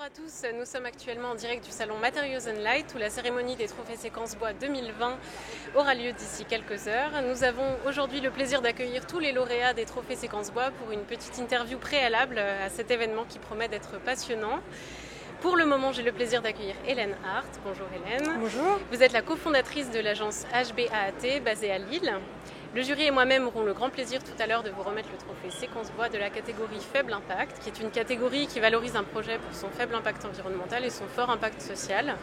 à tous, nous sommes actuellement en direct du salon Materials and Light où la cérémonie des trophées Séquence Bois 2020 aura lieu d'ici quelques heures. Nous avons aujourd'hui le plaisir d'accueillir tous les lauréats des trophées Séquence Bois pour une petite interview préalable à cet événement qui promet d'être passionnant. Pour le moment, j'ai le plaisir d'accueillir Hélène Hart. Bonjour Hélène. Bonjour. Vous êtes la cofondatrice de l'agence HBAAT basée à Lille. Le jury et moi-même aurons le grand plaisir tout à l'heure de vous remettre le trophée Séquence Bois de la catégorie Faible Impact, qui est une catégorie qui valorise un projet pour son faible impact environnemental et son fort impact social.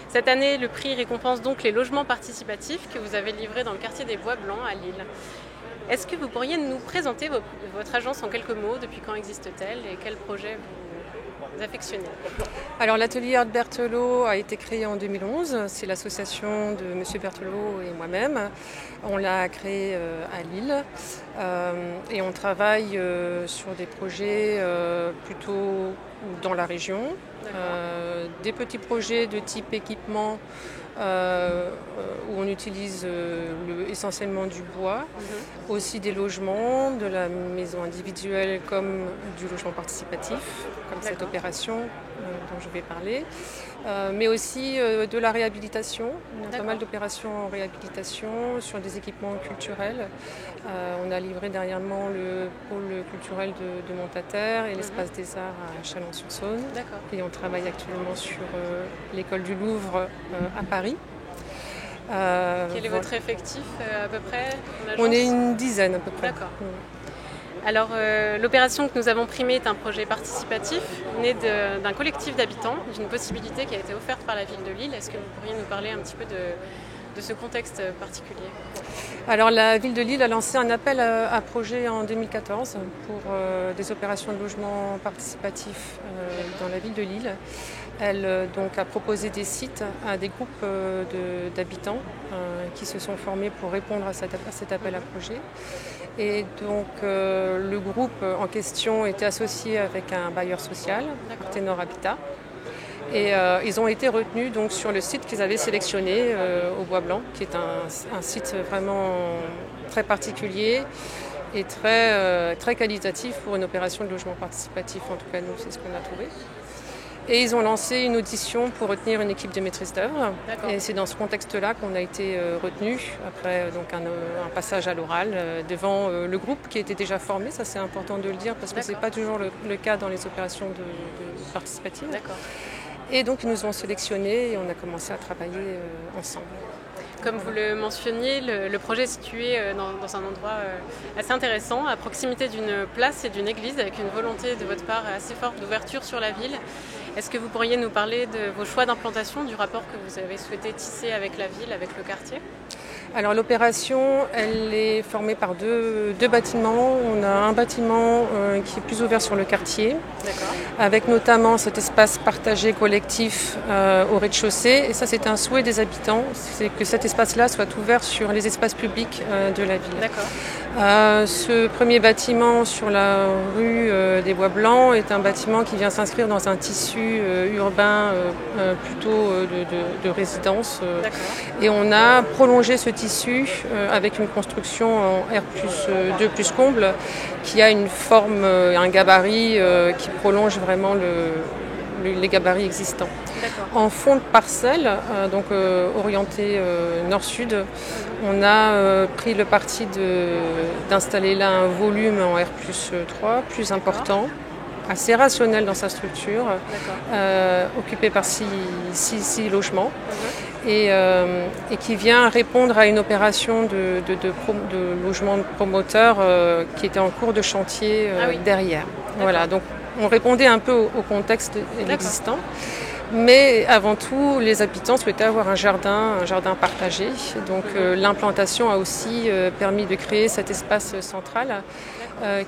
Cette année, le prix récompense donc les logements participatifs que vous avez livrés dans le quartier des Bois Blancs à Lille. Est-ce que vous pourriez nous présenter votre agence en quelques mots? Depuis quand existe-t-elle et quel projet vous affectionnez? Alors l'atelier Art Berthelot a été créé en 2011. C'est l'association de M. Berthelot et moi-même. On l'a créé à Lille et on travaille sur des projets plutôt dans la région. Des petits projets de type équipement où on utilise essentiellement du bois, aussi des logements, de la maison individuelle comme du logement participatif, comme cette opération dont je vais parler, mais aussi de la réhabilitation. On a pas mal d'opérations en réhabilitation sur des équipements culturels. On a livré dernièrement le pôle culturel de Montataire et l'espace des arts à Chalon-sur-Saône. Et on travaille actuellement sur l'école du Louvre à Paris. Quel est votre effectif à peu près? On est une dizaine à peu près. D'accord. Alors l'opération que nous avons primée est un projet participatif né d'un collectif d'habitants, d'une possibilité qui a été offerte par la ville de Lille. Est-ce que vous pourriez nous parler un petit peu de ce contexte particulier? Alors la ville de Lille a lancé un appel à projet en 2014 pour des opérations de logement participatif dans la ville de Lille. Elle donc a proposé des sites à des groupes d'habitants qui se sont formés pour répondre à cet appel à projet. Et donc le groupe en question était associé avec un bailleur social, Ténor Habitat. Et ils ont été retenus donc, sur le site qu'ils avaient sélectionné au Bois Blanc, qui est un site vraiment très particulier et très qualitatif pour une opération de logement participatif. En tout cas, nous, c'est ce qu'on a trouvé. Et ils ont lancé une audition pour retenir une équipe de maîtrise d'œuvre. Et c'est dans ce contexte-là qu'on a été retenus, après donc, un passage à l'oral devant le groupe qui était déjà formé. Ça, c'est important de le dire parce que ce n'est pas toujours le cas dans les opérations de participatives. Et donc, ils nous ont sélectionnés et on a commencé à travailler ensemble. Comme vous le mentionniez, le projet est situé dans un endroit assez intéressant, à proximité d'une place et d'une église, avec une volonté de votre part assez forte d'ouverture sur la ville. Est-ce que vous pourriez nous parler de vos choix d'implantation, du rapport que vous avez souhaité tisser avec la ville, avec le quartier? Alors l'opération, elle est formée par deux bâtiments. On a un bâtiment qui est plus ouvert sur le quartier, avec notamment cet espace partagé collectif au rez-de-chaussée. Et ça, c'est un souhait des habitants, c'est que cet espace-là soit ouvert sur les espaces publics de la ville. Ce premier bâtiment sur la rue des Bois Blancs est un bâtiment qui vient s'inscrire dans un tissu urbain plutôt de résidence. Et on a prolongé ce tissu avec une construction en R+2 comble qui a une forme, un gabarit qui prolonge vraiment les gabarits existants. En fond de parcelle, donc orienté nord-sud, on a pris le parti d'installer là un volume en R+3 plus important, assez rationnel dans sa structure, occupé par six logements. Et qui vient répondre à une opération de logement de promoteur qui était en cours de chantier derrière. Voilà, donc on répondait un peu au contexte existant. Mais avant tout, les habitants souhaitaient avoir un jardin partagé. Donc l'implantation a aussi permis de créer cet espace central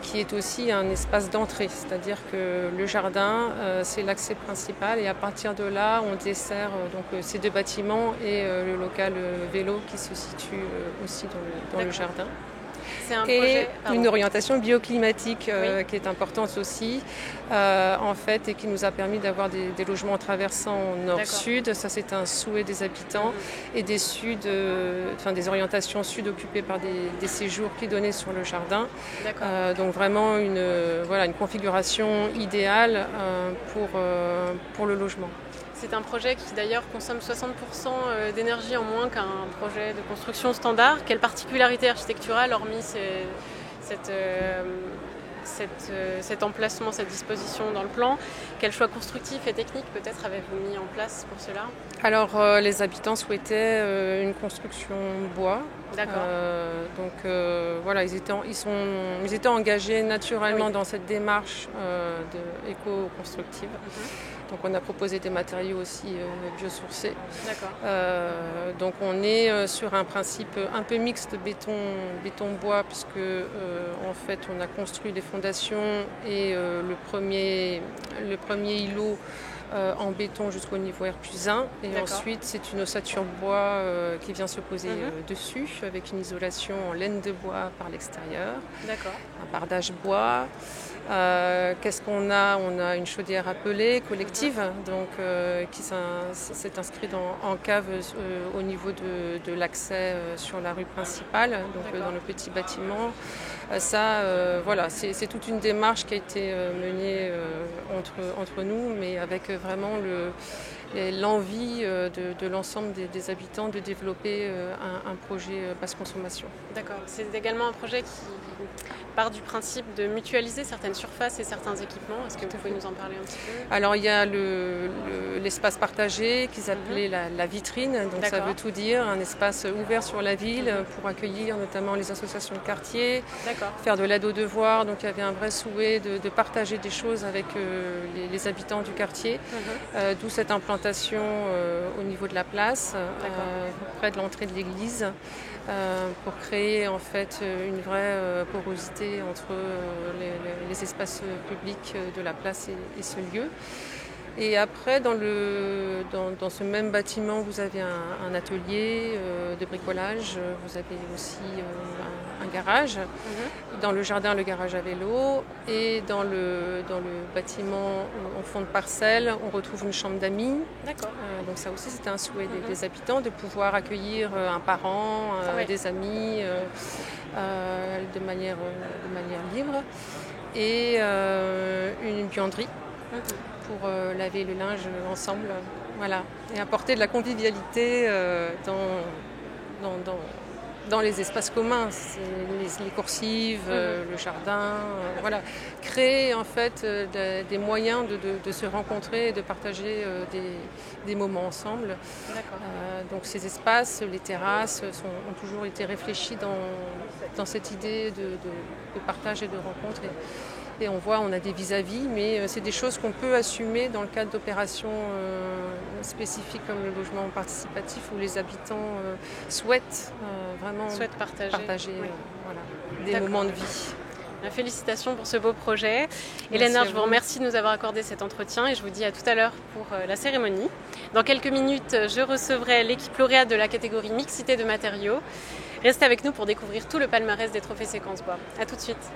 qui est aussi un espace d'entrée. C'est-à-dire que le jardin, c'est l'accès principal et à partir de là, on dessert donc, ces deux bâtiments et le local vélo qui se situe aussi dans le jardin. C'est un et projet, une orientation bioclimatique Oui. qui est importante aussi, en fait, et qui nous a permis d'avoir des logements traversants nord-sud. Ça, c'est un souhait des habitants et des orientations sud occupées par des séjours qui donnaient sur le jardin. Donc vraiment une configuration idéale pour le logement. C'est un projet qui d'ailleurs consomme 60% d'énergie en moins qu'un projet de construction standard. Quelle particularité architecturale, hormis cet emplacement, cette disposition dans le plan, quel choix constructif et technique peut-être avez-vous mis en place pour cela? Alors les habitants souhaitaient une construction bois. D'accord. Ils étaient engagés naturellement dans cette démarche éco-constructive. Donc on a proposé des matériaux aussi biosourcés. D'accord. Donc on est sur un principe un peu mixte béton-bois, puisque en fait on a construit les fondations et le premier îlot en béton jusqu'au niveau R+1. Et ensuite c'est une ossature bois qui vient se poser dessus, avec une isolation en laine de bois par l'extérieur. D'accord. Un bardage bois. Qu'est-ce qu'on a? On a une chaudière à pellet collective, donc qui s'est inscrite en cave au niveau de l'accès sur la rue principale, donc dans le petit bâtiment. C'est toute une démarche qui a été menée entre nous, mais avec vraiment l'envie de l'ensemble des habitants de développer un projet basse consommation. D'accord. C'est également un projet qui part du principe de mutualiser certaines surfaces et certains équipements. Est-ce que vous pouvez nous en parler un petit peu? Alors il y a l'espace partagé qu'ils appelaient la vitrine, donc ça veut tout dire, un espace ouvert sur la ville pour accueillir notamment les associations de quartier, faire de l'aide aux devoirs. Donc il y avait un vrai souhait de partager des choses avec les habitants du quartier, d'où cette implantation au niveau de la place, près de l'entrée de l'église, pour créer en fait une vraie porosité entre les espaces publics de la place et ce lieu. Et après, dans ce même bâtiment, vous avez un atelier de bricolage, vous avez aussi un garage. Dans le jardin, le garage à vélo. Et dans le bâtiment en fond de parcelle, on retrouve une chambre d'amis. Donc ça aussi, c'était un souhait des habitants, de pouvoir accueillir un parent, des amis de manière libre. Et une buanderie pour laver le linge ensemble, voilà, et apporter de la convivialité dans les espaces communs, les coursives, le jardin, voilà, créer en fait des moyens de se rencontrer et de partager des moments ensemble. Donc ces espaces, les terrasses ont toujours été réfléchis dans cette idée de partage et de rencontre. Et on a des vis-à-vis, mais c'est des choses qu'on peut assumer dans le cadre d'opérations spécifiques comme le logement participatif, où les habitants souhaitent vraiment partager des moments de vie. Félicitations pour ce beau projet. Hélène Arche, je vous remercie de nous avoir accordé cet entretien et je vous dis à tout à l'heure pour la cérémonie. Dans quelques minutes, je recevrai l'équipe lauréate de la catégorie mixité de matériaux. Restez avec nous pour découvrir tout le palmarès des trophées Séquence Bois. A tout de suite.